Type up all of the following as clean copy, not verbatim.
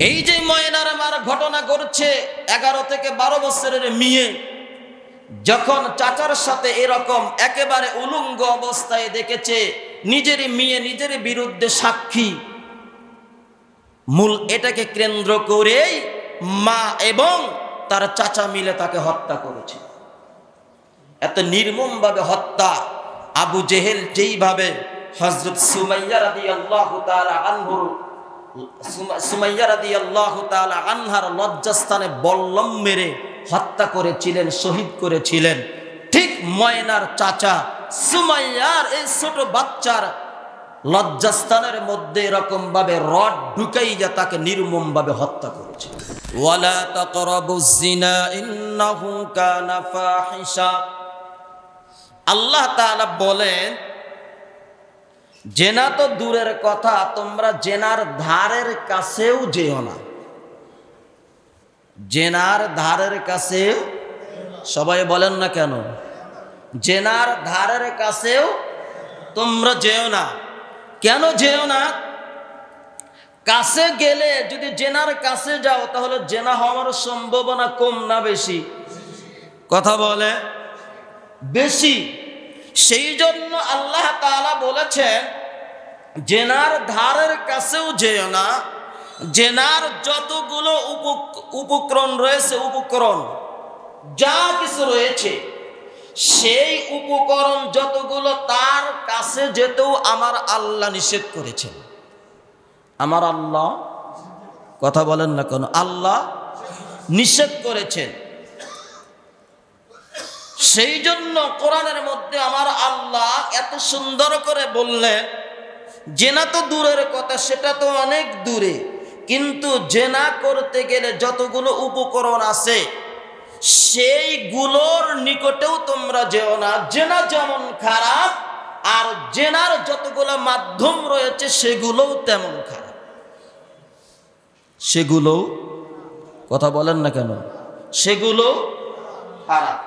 এই যে ময়নার মার ঘটনা ঘটছে, 11 থেকে 12 বছরের মেয়ে যখন চাচার সাথে এরকম একেবারে উলঙ্গ অবস্থায় দেখেছে, নিজের মেয়ে নিজের বিরুদ্ধে সাক্ষী, মূল এটাকে কেন্দ্র করেই মা এবং তার চাচা মিলে তাকে হত্যা করেছে। এত নির্মমভাবে হত্যা। আবু জেহেল যেইভাবে হযরত সুমাইয়া রাদিয়াল্লাহু তাআলা আনহার লজ্জাস্থানে বল্লম মেরে হত্যা করেছিলেন, শহীদ করেছিলেন, ঠিক ময়নার চাচা সুমাইয়ার এই ছোট বাচ্চার লজ্জাস্থানের মধ্যে এরকম ভাবে রড ঢুকাইয়া তাকে নির্মম ভাবে হত্যা করেছে। ওয়ালা তাকরাবুজ জিনা ইন্নাহু কানা ফাহিশা। আল্লাহ তাআলা বলেন, জেনা তো দূরের কথা, তোমরা জেনার ধারের কাছেও যেও না। জেনার ধারের কাছে, সবাই বলেন না কেন? জেনার ধারের কাছেও তোমরা যেও না। কেন যেও না? কাছে গেলে যদি জেনার কাছে যাও তাহলে জেনা হওয়ার সম্ভাবনা কম না বেশি? কথা বলে বেশি। সেই জন্য আল্লাহ তাআলা বলেছেন জেনার ধারের কাছেও যেও না। জেনার যতগুলো উপকরণ রয়েছে, উপকরণ যা কিছু রয়েছে, সেই উপকরণ যতগুলো তার কাছে যেতেও আমার আল্লাহ নিষেধ করেছেন। আমার আল্লাহ, কথা বলেন না কেন? আল্লাহ নিষেধ করেছেন। সেই জন্য কোরআনের মধ্যে আমার আল্লাহ এত সুন্দর করে বললেন, জেনা তো দূরের কথা, সেটা তো অনেক দূরে, কিন্তু জেনা করতে গেলে যতগুলো উপকরণ আছে সেইগুলোর নিকটেও তোমরা যেও না। জেনা যেমন খারাপ, আর জেনার যতগুলো মাধ্যম রয়েছে সেগুলোও তেমন খারাপ। সেগুলো, কথা বলেন না কেন? সেগুলো খারাপ।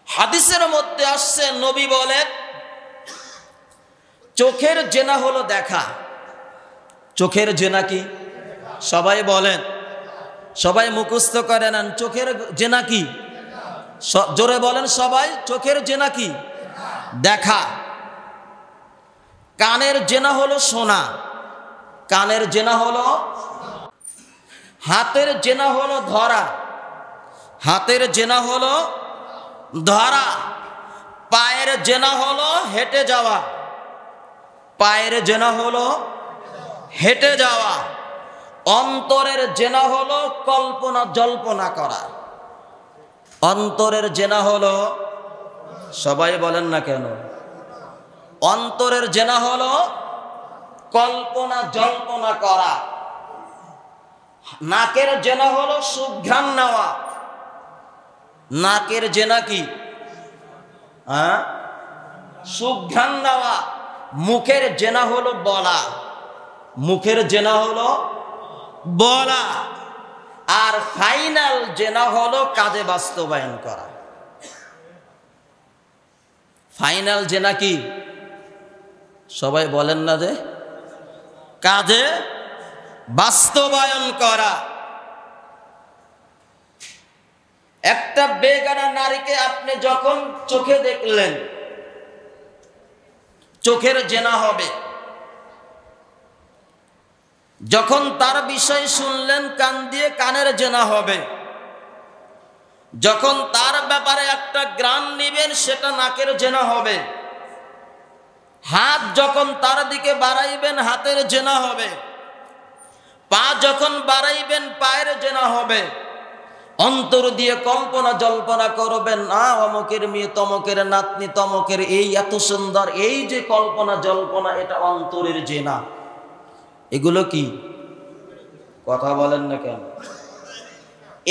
হাদিসের মধ্যে আসছে, নবী বলেন চোখের জেনা হলো দেখা। চোখের জেনা কি? সবাই বলেন, সবাই মুখস্থ করে নেন। চোখের জেনা কি? জোরে বলেন সবাই। চোখের জেনা কি? দেখা। কানের জেনা হলো শোনা। কানের জেনা হলো। হাতের জেনা হলো ধরা। হাতের জেনা হলো ধরা। পায়ের জেনা হলো হেঁটে যাওয়া। পায়ের জেনা হলো হেঁটে যাওয়া। অন্তরের জেনা হলো কল্পনা জল্পনা করা। অন্তরের জেনা হলো, সবাই বলেন না কেন? অন্তরের জেনা হলো কল্পনা জল্পনা করা। নাকের জেনা হলো সুঘ্রাণ নেওয়া। নাকের জেনা কি? সুঘ্রাণ নেওয়া। মুখের জেনা হলো বলা। মুখের জেনা হলো বলা। আর ফাইনাল জেনা হলো কাজে বাস্তবায়ন করা। ফাইনাল জেনা কি? সবাই বলেন না যে? কাজে বাস্তবায়ন করা। একটা বেগানা নারীকে আপনি যখন চোখে দেখলেন, চোখের জেনা হবে। যখন তার বিষয় শুনলেন, কান দিয়ে কানের জেনা হবে। যখন তার ব্যাপারে একটা গ্রাণ নিবেন, সেটা নাকের জেনা হবে। হাত যখন তার দিকে বাড়াইবেন, হাতের জেনা হবে। পা যখন বাড়াইবেন, পায়ের জেনা হবে। অন্তর দিয়ে কল্পনা জল্পনা করবেন, অমুকের মেয়ে, তমকের নাতনি, তমকের এই এত সুন্দর, এই যে কল্পনা জল্পনা, এটা অন্তরের জেনা। এগুলো কি? কথা বলেন না কেন?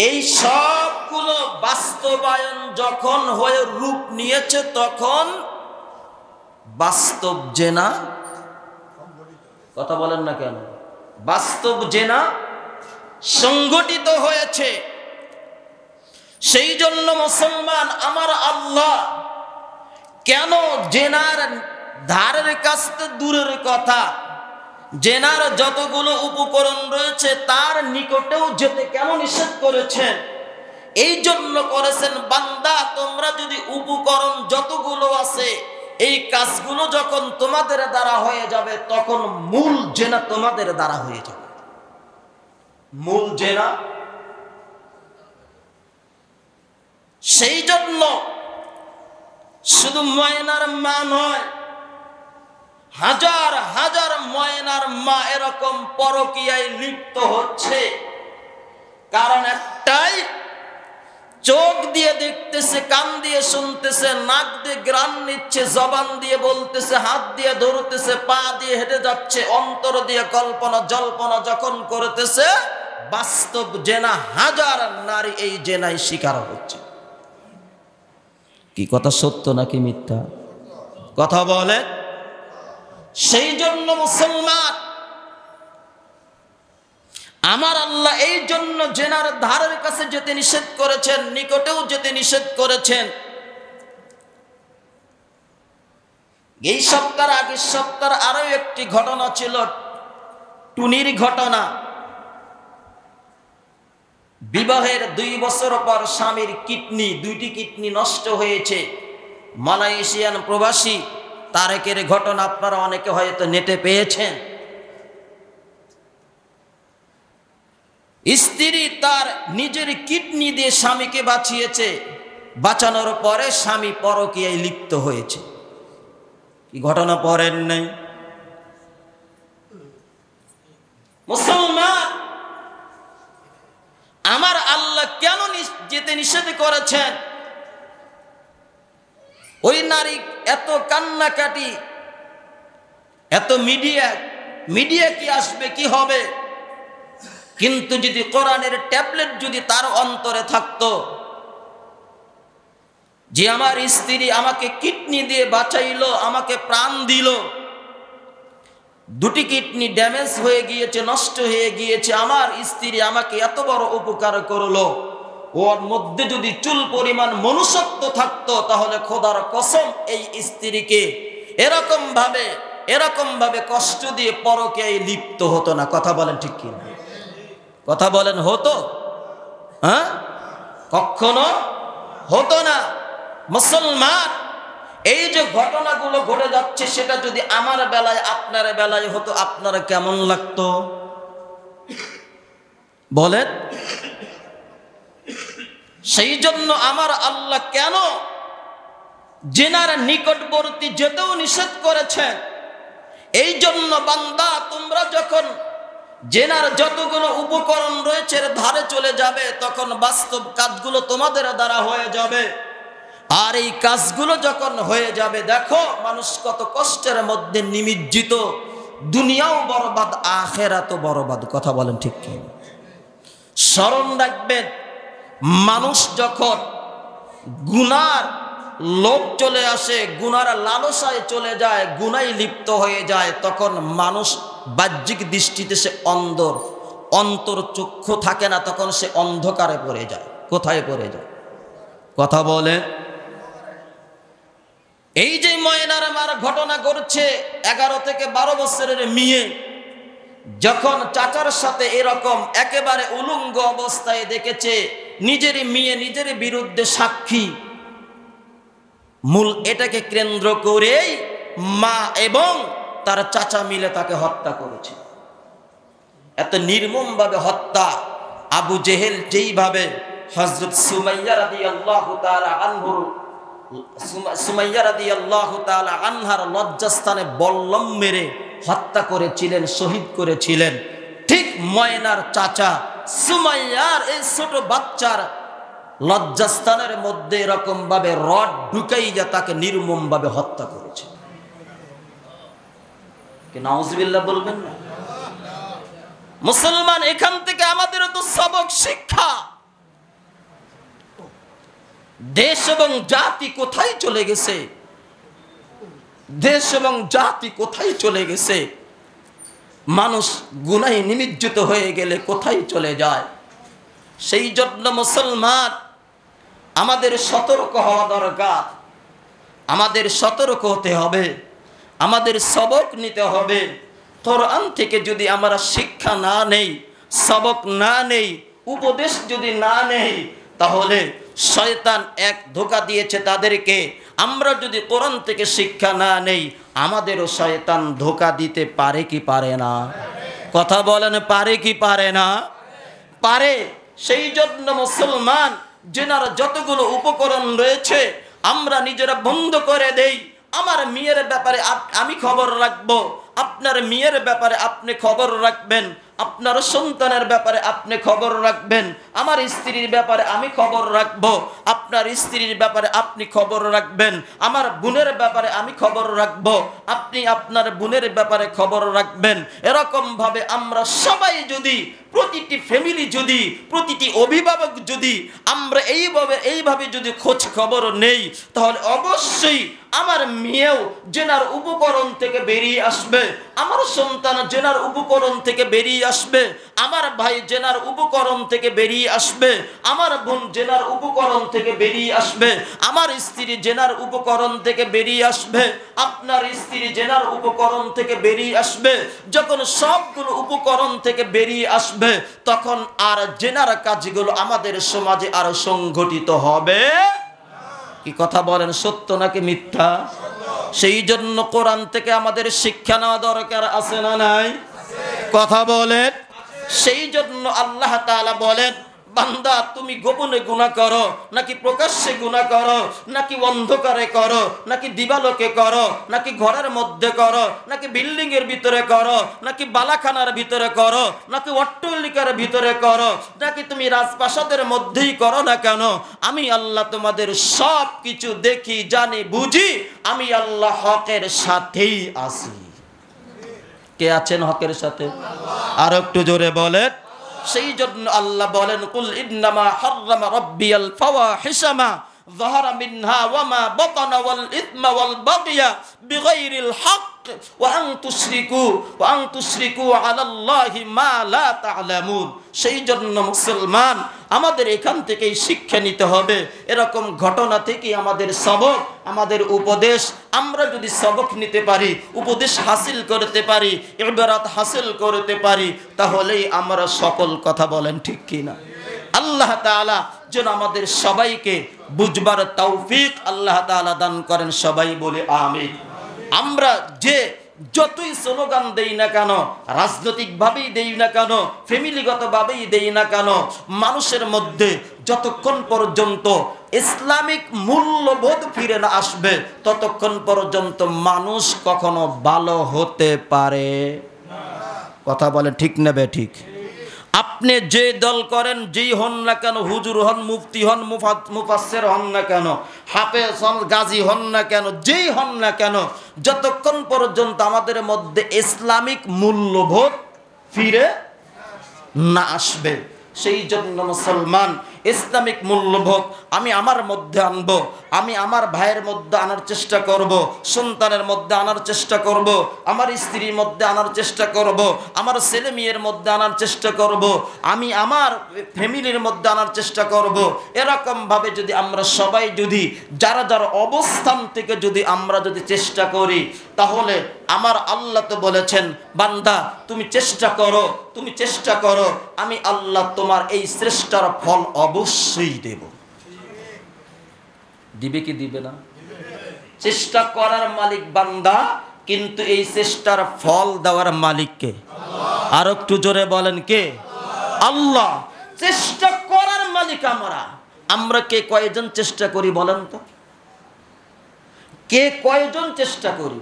এই সবগুলো বাস্তবায়ন যখন হয়ে রূপ নিয়েছে, তখন বাস্তব জেনা, কথা বলেন না কেন? বাস্তব জেনা সংগঠিত হয়েছে। সেই জন্য মুসলমান, আমার আল্লাহ কেন জেনার ধারের কাছ থেকে দূরের কথা, জেনার যতগুলো উপকরণ রয়েছে তার নিকটেও যেতে কেন নিষেধ করেছেন? এই জন্য করেছেন, বান্দা তোমরা যদি উপকরণ যতগুলো আছে এই কাজগুলো যখন তোমাদের দ্বারা হয়ে যাবে তখন মূল জেনা তোমাদের দ্বারা হয়ে যাবে। মূল জেনা। সেই জন্য শুধু ময়নার মা নয়, হাজার হাজার ময়নার মা এরকম পরকীয়ায় লিপ্ত হচ্ছে। কারণ একটাই, চোখ দিয়ে দেখতেছে, কান দিয়ে শুনতেছে, নাক দিয়ে ঘ্রাণ নিচ্ছে, জবান দিয়ে বলতেছে, হাত দিয়ে ধরতেছে, পা দিয়ে হেঁটে যাচ্ছে, অন্তর দিয়ে কল্পনা জল্পনা যখন করতেছে, বাস্তব জেনা হাজার নারী এই জেনায় শিকার হচ্ছে। কি কথা সত্য নাকি মিথ্যা? কথা বলে। সেই জন্য মুসলমান, আমার আল্লাহ এই জন্য জেনার ধারের কাছে যেতে নিষেধ করেছেন, নিকটেও যেতে নিষেধ করেছেন। এই সপ্তাহ আগের সপ্তাহ আরো একটি ঘটনা ছিল, টুনির ঘটনা। বিবাহের 2 বছর পর স্বামীর দুইটি কিডনি নষ্ট হয়েছে। মালয়েশিয়ান প্রবাসী তারেকের ঘটনা আপনারা অনেকে হয়তো নেটে পেয়েছেন। স্ত্রী তার নিজের কিডনি দিয়ে স্বামীকে বাঁচিয়েছে, বাঁচানোর পরে স্বামী পরকীয়ায় লিপ্ত হয়েছে। কি ঘটনা পড়েন নাই? মুসলমান, আমার আল্লাহ কেন যেতে নিষেধ করেছেন? ওই নারী এত কান্নাকাটি, এত মিডিয়া কি আসবে, কি হবে? কিন্তু যদি কোরআনের ট্যাবলেট যদি তার অন্তরে থাকতো, যে আমার স্ত্রী আমাকে কিডনি দিয়ে বাঁচাইলো, আমাকে প্রাণ দিল, 2টি কিডনি ড্যামেজ হয়ে গিয়েছে, নষ্ট হয়ে গিয়েছে, আমার স্ত্রী আমাকে এত বড় উপকার করলো, ওর মধ্যে যদি চুল পরিমাণ মনুষ্যত্ব থাকতো, তাহলে খোদার কসম এই স্ত্রীকে এরকম ভাবে কষ্ট দিয়ে পরকীয়ায় লিপ্ত হতো না। কথা বলেন ঠিক কি না? কথা বলেন, হতো? হ্যাঁ, কখনো হতো না। মুসলমান, এই যে ঘটনাগুলো ঘটে যাচ্ছে, সেটা যদি আমার বেলায় আপনার বেলায় হতো, আপনারা কেমন লাগতো বলেন? সেই জন্য আমার আল্লাহ কেন জেনার নিকটবর্তী যেতেও নিষেধ করেছেন? এই জন্য বান্দা, তোমরা যখন জেনার যতগুলো উপকরণ রয়েছে ধারে চলে যাবে, তখন বাস্তব কাজগুলো তোমাদের দ্বারা হয়ে যাবে। আর এই কাজগুলো যখন হয়ে যাবে, দেখো মানুষ কত কষ্টের মধ্যে নিমজ্জিত, দুনিয়াও বরবাদ, আখিরাতও বরবাদ। কথা বলেন ঠিক কি? স্মরণ রাখবেন, মানুষ যখন গুনার লোভ চলে আসে, গুনার লালসায় চলে যায়, গুনায় লিপ্ত হয়ে যায়, তখন মানুষ বাহ্যিক দৃষ্টিতে সে অন্তর চক্ষু থাকে না, তখন সে অন্ধকারে পড়ে যায়। কোথায় পড়ে যায়? কথা বলে। এই যে ময়নার মার ঘটনা ঘটছে, 11 থেকে 12 বছরের মেয়ে যখন চাচার সাথে এরকম একেবারে উলঙ্গ অবস্থায় দেখেছে, নিজের মেয়ে নিজের বিরুদ্ধে সাক্ষী, মূল এটাকে কেন্দ্র করেই মা এবং তার চাচা মিলে তাকে হত্যা করেছে। এত নির্মম ভাবে হত্যা। আবু জেহেল যেইভাবে হযরত সুমাইয়া রাদিয়াল্লাহু তাআলা আনহার লজ্জাস্থানে বল্লম মেরে হত্যা করেছিলেন, শহীদ করেছিলেন, ঠিক ময়নার চাচা সুমাইয়ার এই ছোট বাচ্চার লজ্জাস্থানের মধ্যে এরকম ভাবে রড ঢুকাইয়া তাকে নির্মম ভাবে হত্যা করেছে। কি নাউজুবিল্লাহ বলবেন না? মুসলমান, এখান থেকে আমাদের তো সবক শিক্ষা। দেশ এবং জাতি কোথায় চলে গেছে? দেশ এবং জাতি কোথায় চলে গেছে? মানুষ গুনাহে নিমজ্জিত হয়ে গেলে কোথায় চলে যায়? সেই জন্য মুসলমান, আমাদের সতর্ক হওয়া দরকার। আমাদের সতর্ক হতে হবে, আমাদের সবক নিতে হবে। কোরআন থেকে যদি আমরা শিক্ষা না নেই, সবক না নেই, উপদেশ যদি না নেই, তাহলে শয়তান এক ধোঁকা দিয়েছে তাদেরকে। আমরা যদি কোরআন থেকে শিক্ষা না নেই, আমাদেরও শয়তান ধোঁকা দিতে পারে কি পারে না? কথা বলেন, পারে কি পারে না? পারে। সেই জন্য মুসলমান যেনার যতগুলো উপকরণ রয়েছে আমরা নিজেরা বন্ধ করে দেই। আমার মেয়ের ব্যাপারে আমি খবর রাখবো, আপনার মেয়ের ব্যাপারে আপনি খবর রাখবেন, আপনার সন্তানের ব্যাপারে আপনি খবর রাখবেন, আমার স্ত্রীর ব্যাপারে আমি খবর রাখবো, আপনার স্ত্রীর ব্যাপারে আপনি খবর রাখবেন, আমার বোনের ব্যাপারে আমি খবর রাখবো, আপনি আপনার বোনের ব্যাপারে খবর রাখবেন। এরকম ভাবে আমরা সবাই যদি, প্রতিটি ফ্যামিলি যদি, প্রতিটি অভিভাবক যদি আমরা এইভাবে যদি খোঁজ খবর নেই, তাহলে অবশ্যই আমার মেয়েও জেনার উপকরণ থেকে বেরিয়ে আসবে, আমার সন্তান জেনার উপকরণ থেকে বেরিয়ে আসবে, আমার ভাই জেনার উপকরণ থেকে বেরিয়ে আসবে, আমার বোন জেনার উপকরণ থেকে বেরিয়ে আসবে, আমার স্ত্রী জেনার উপকরণ থেকে বেরিয়ে আসবে, আপনার স্ত্রী জেনার উপকরণ থেকে বেরিয়ে আসবে। যখন সবগুলো উপকরণ থেকে বেরিয়ে আসবে, তখন আর জেনার কাজগুলো আমাদের সমাজে আর সংগঠিত হবে। কি কথা বলেন, সত্য নাকি মিথ্যা? সেই জন্য কোরআন থেকে আমাদের শিক্ষা নেওয়া দরকার আছে না নাই? কথা বলেন। সেই জন্য আল্লাহ তাআলা বলেন, বান্দা তুমি গোপনে গুনাহ করো নাকি প্রকাশ্যে গুনাহ করো, নাকি অন্ধকারে করো নাকি দিবালোকে করো, নাকি ঘরের মধ্যে করো নাকি বিল্ডিং এর ভিতরে করো, নাকি বালাখানার ভিতরে করো নাকি অট্টালিকার ভিতরে করো, নাকি তুমি রাজপ্রাসাদের মধ্যেই করো না কেন, আমি আল্লাহ তোমাদের সব কিছু দেখি, জানি, বুঝি। আমি আল্লাহ হকের সাথেই আছি। কে আছেন হকের সাথে? আর একটু জোরে বলেন। সেই জন্য আল্লাহ বলেন, কুল ইন্নামা হাররামা রাব্বিয়াল ফাওয়াহিশা মা যাহারা মিনহা ওয়া মা বাতানা ওয়াল ইসমা ওয়াল বাগয়া বিগাইরিল হক ওয়া আন তুশরিকু আলাল্লাহি মা লা তা'লামুন। সেই জন্য মুসলমান আমাদের এখান থেকেই শিক্ষা নিতে হবে। এরকম ঘটনা থেকে আমাদের সবক, আমাদের উপদেশ, আমরা যদি সবক নিতে পারি, উপদেশ হাসিল করতে পারি, ইবরাত হাসিল করতে পারি, তাহলেই আমরা সকল কথা বলেন ঠিক কিনা। আল্লাহ তাআলা যেন আমাদের সবাইকে বুঝবার তৌফিক আল্লাহ তাআলা দান করেন। সবাই বলে আমিন। আমরা যে যতই স্লোগান দেই না কেন, রাজনৈতিকভাবেই দেই না কেন, ফ্যামিলিগতভাবেই দেই না কেন, মানুষের মধ্যে যতক্ষণ পর্যন্ত ইসলামিক মূল্যবোধ ফিরে না আসবে, ততক্ষণ পর্যন্ত মানুষ কখনো ভালো হতে পারে। কথা বলে ঠিক নেবে ঠিক। আপনি যে দল করেন, যেই হন না কেন, হুজুর হন, মুফতি হন, মুফাসসির হন না কেন, হাফেজ হন, গাজী হন না কেন, যেই হন না কেন, যতক্ষণ পর্যন্ত আমাদের মধ্যে ইসলামিক মূল্যবোধ ফিরে না আসবে, সেই জন্য মুসলমান ইসলামিক মূল্যবোধ আমি আমার মধ্যে আনব, আমি আমার ভাইয়ের মধ্যে আনার চেষ্টা করব, সন্তানের মধ্যে আনার চেষ্টা করব, আমার স্ত্রীর মধ্যে আনার চেষ্টা করব, আমার ছেলে মেয়ের মধ্যে আনার চেষ্টা করব, আমি আমার ফ্যামিলির মধ্যে আনার চেষ্টা করব। এরকমভাবে যদি আমরা সবাই যদি যারা যারা অবস্থান থেকে যদি আমরা যদি চেষ্টা করি, তাহলে আমার আল্লাহ তো বলেছেন, বান্দা তুমি চেষ্টা করো, তুমি চেষ্টা করো, আমি আল্লাহ তোমার এই চেষ্টার ফল অবশ্যই দেব। দিবে কি দিবে না? চেষ্টা করার মালিক বান্দা, কিন্তু এই চেষ্টার ফল দেওয়ার মালিক কে? আর একটু জোরে বলেন কে? আল্লাহ। চেষ্টা করার মালিক আমরা কে কয়জন চেষ্টা করি বলেন তো? কে কয়জন চেষ্টা করি?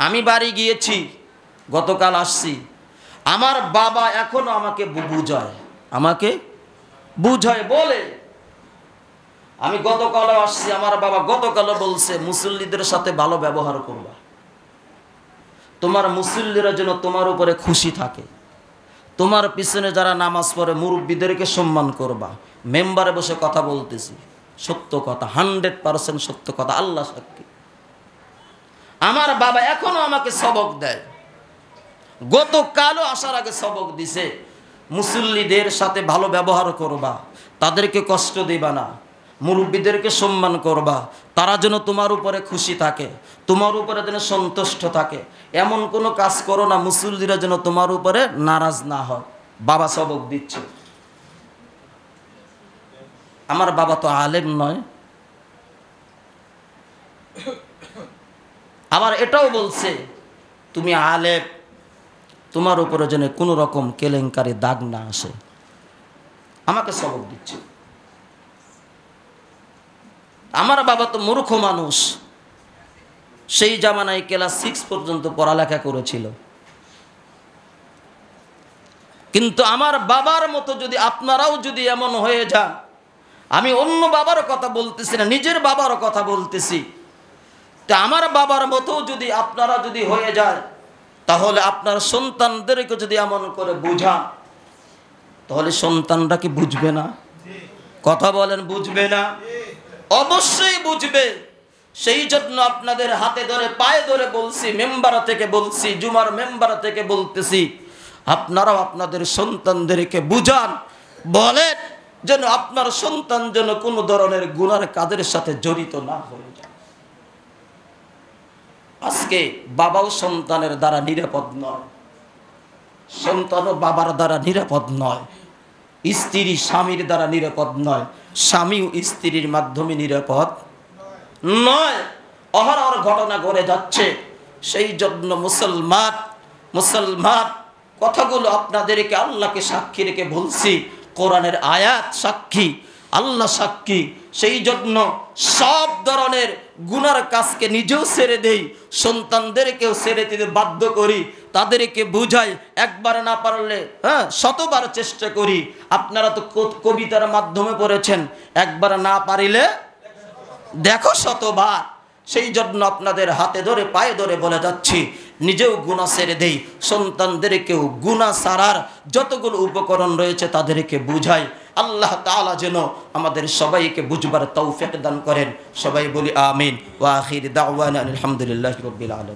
আমি বাড়ি গিয়েছি, গতকাল আসছি, আমার বাবা এখনো আমাকে বুঝায়, আমাকে বুঝায়, বলে আমি গতকালও আসছি, আমার বাবা গতকালও বলছে মুসল্লিদের সাথে ভালো ব্যবহার করবা, তোমার মুসল্লিরা যেন তোমার উপরে খুশি থাকে, তোমার পিছনে যারা নামাজ পড়ে মুরব্বীদেরকে সম্মান করবা। মেম্বারে বসে কথা বলতেছি, সত্য কথা, 100% সত্য কথা, আল্লাহ সাক্ষী। আমার বাবা এখনো আমাকে সবক দেয়, গতকালও আসার আগে সবক দিছে, মুসল্লিদের সাথে ভালো ব্যবহার করবা, তাদেরকে কষ্ট দিবা না, মুরব্বীদেরকে সম্মান করবা, তারা যেন তোমার উপরে খুশি থাকে, তোমার উপরে যেন সন্তুষ্ট থাকে। এমন কোনো কাজ করো না মুসল্লিরা যেন তোমার উপরে নারাজ না হয়। বাবা সবক দিচ্ছে। আমার বাবা তো আলেম নয়, আবার এটাও বলছে তুমি আলেম, তোমার উপরে যেন কোনো রকম কেলেঙ্কারি দাগ না আসে। আমাকে সবক দিচ্ছে। আমার বাবা তো মূর্খ মানুষ, সেই জামানায় ক্লাস 6 পর্যন্ত পড়ালেখা করেছিল। কিন্তু আমার বাবার মতো যদি আপনারাও যদি এমন হয়ে যান, আমি অন্য বাবার কথা বলতেছি না, নিজের বাবার কথা বলতেছি, তা আমার বাবার মতো যদি আপনারা যদি হয়ে যায়, তাহলে আপনার সন্তানদেরকে যদি এমন করে বুঝান, তাহলে সন্তানরা কি বুঝবে না? কথা বলেন, বুঝবে না? অবশ্যই বুঝবে। সেই জন্য আপনাদের হাতে ধরে পায়ে ধরে বলছি, মেম্বার থেকে বলছি, জুমার মেম্বার থেকে বলতেছি, আপনারাও আপনাদের সন্তানদেরকে বুঝান, বলেন যেন আপনার সন্তান যেন কোনো ধরনের গুনার কাজের সাথে জড়িত না হয়ে যায়। আজকে বাবাও সন্তানের দ্বারা নিরাপদ নয়, সন্তানও বাবার দ্বারা নিরাপদ নয়, স্ত্রী স্বামীর দ্বারা নিরাপদ নয়, স্বামীও স্ত্রীর মাধ্যমে নিরাপদ নয়। অহরহ ঘটনা ঘটে যাচ্ছে। সেই জন্য মুসলমান কথাগুলো আপনাদেরকে আল্লাহকে সাক্ষী রেখে বলছি, কোরআনের আয়াত সাক্ষী, আল্লাহ সাক্ষী। সেই জন্য সব ধরনের গুনার কাজকে নিজেও ছেড়ে দেই, সন্তানদেরকেও ছেড়ে দিতে বাধ্য করি, তাদেরকে বুঝাই। একবার না পারলে শতবার চেষ্টা করি। আপনারা তো কবিতার মাধ্যমে পড়েছেন, একবার না পারিলে দেখো শতবার। সেই জন্য আপনাদের হাতে ধরে পায়ে ধরে বলে যাচ্ছি, নিজেও গুনাহ ছেড়ে দেই, সন্তানদেরকেও গুনাহ ছাড়ার যতগুলো উপকরণ রয়েছে তাদেরকে বুঝাই। আল্লাহ তাআলা যেন আমাদের সবাইকে বুঝবার তৌফিক দান করেন। সবাই বলি আমিন। ওয়া আখির দাওয়ানা আলহামদুলিল্লাহি রাব্বিল আলামিন।